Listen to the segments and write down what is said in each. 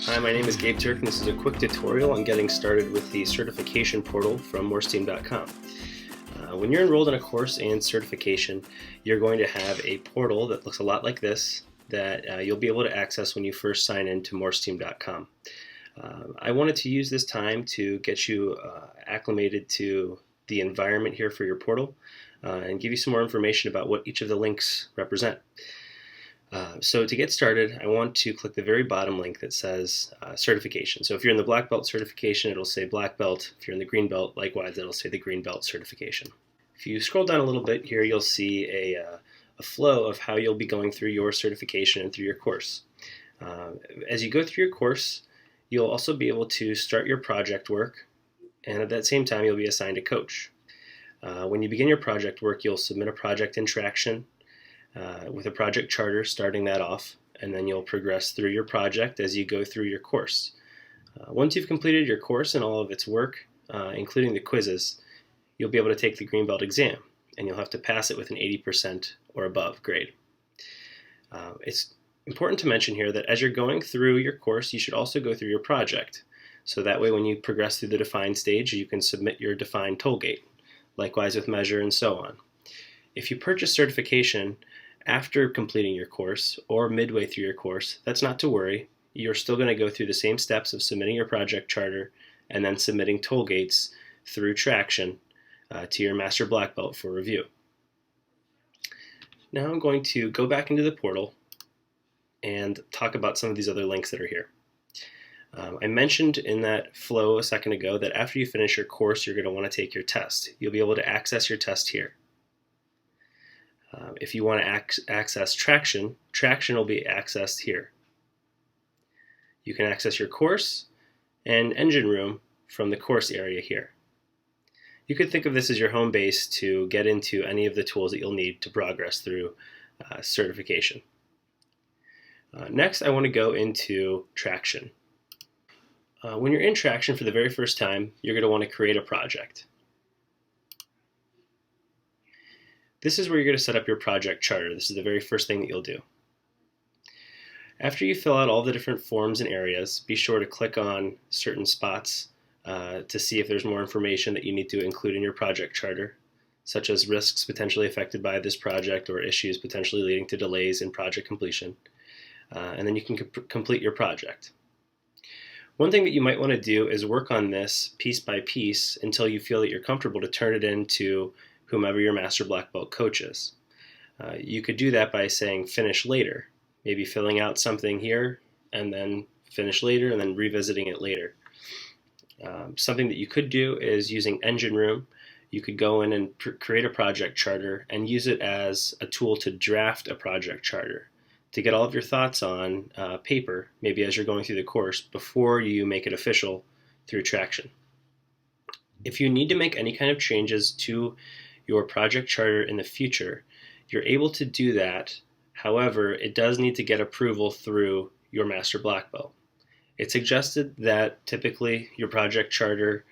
Hi, my name is Gabe Turk, and this is a quick tutorial on getting started with the certification portal from moresteam.com. When you're enrolled in a course and certification, you're going to have a portal that looks a lot like this that you'll be able to access when you first sign in to moresteam.com. I wanted to use this time to get you acclimated to the environment here for your portal and give you some more information about what each of the links represent. So to get started, I want to click the very bottom link that says certification. So if you're in the black belt certification, it'll say black belt. If you're in the green belt, likewise, it'll say the green belt certification. If you scroll down a little bit here, you'll see a flow of how you'll be going through your certification and through your course. As you go through your course, you'll also be able to start your project work, and at that same time, you'll be assigned a coach. When you begin your project work, you'll submit a project in Traction with a project charter, starting that off, and then you'll progress through your project as you go through your course. Once you've completed your course and all of its work, including the quizzes, you'll be able to take the green belt exam, and you'll have to pass it with an 80% or above grade. It's important to mention here that as you're going through your course, you should also go through your project. So that way when you progress through the define stage, you can submit your defined toll gate, likewise with measure and so on. If you purchase certification after completing your course or midway through your course, that's not to worry. You're still going to go through the same steps of submitting your project charter and then submitting toll gates through Traction to your Master Black Belt for review. Now I'm going to go back into the portal and talk about some of these other links that are here. I mentioned in that flow a second ago that after you finish your course, you're going to want to take your test. You'll be able to access your test here. If you want to access Traction, Traction will be accessed here. You can access your course and Engine Room from the course area here. You could think of this as your home base to get into any of the tools that you'll need to progress through certification. Next, I want to go into Traction. When you're in Traction for the very first time, you're going to want to create a project. This is where you're going to set up your project charter. This is the very first thing that you'll do. After you fill out all the different forms and areas, be sure to click on certain spots to see if there's more information that you need to include in your project charter, such as risks potentially affected by this project or issues potentially leading to delays in project completion. And then you can complete your project. One thing that you might want to do is work on this piece by piece until you feel that you're comfortable to turn it into whomever your Master Black Belt coach is. You could do that by saying finish later, maybe filling out something here and then finish later and then revisiting it later. Something that you could do is using Engine Room. You could go in and create a project charter and use it as a tool to draft a project charter, to get all of your thoughts on paper, maybe as you're going through the course, before you make it official through Traction. If you need to make any kind of changes to your project charter in the future, you're able to do that. However, it does need to get approval through your Master Black Belt. It's suggested that typically your project charter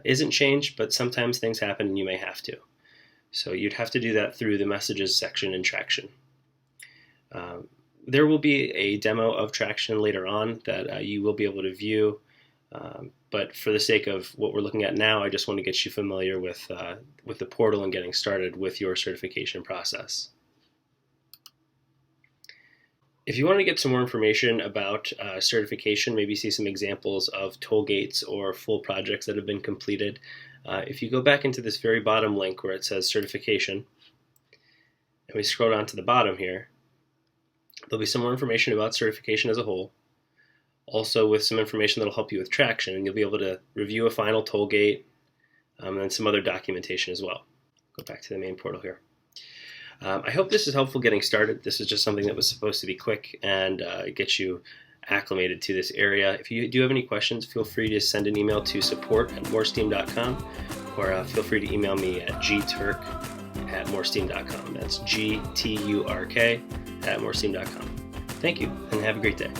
isn't changed, but sometimes things happen and you may have to. So you'd have to do that through the messages section in Traction. There will be a demo of Traction later on that you will be able to view, but for the sake of what we're looking at now, I just want to get you familiar with the portal and getting started with your certification process. If you want to get some more information about certification, maybe see some examples of toll gates or full projects that have been completed, if you go back into this very bottom link where it says certification, and we scroll down to the bottom here, there'll be some more information about certification as a whole, also with some information that'll help you with Traction, and you'll be able to review a final toll gate and some other documentation as well. Go back to the main portal here. I hope this is helpful getting started. This is just something that was supposed to be quick and get you acclimated to this area. If you do have any questions, feel free to send an email to support@moresteam.com, or feel free to email me at gturk@moresteam.com. That's GTURK@moresteam.com. Thank you, and have a great day.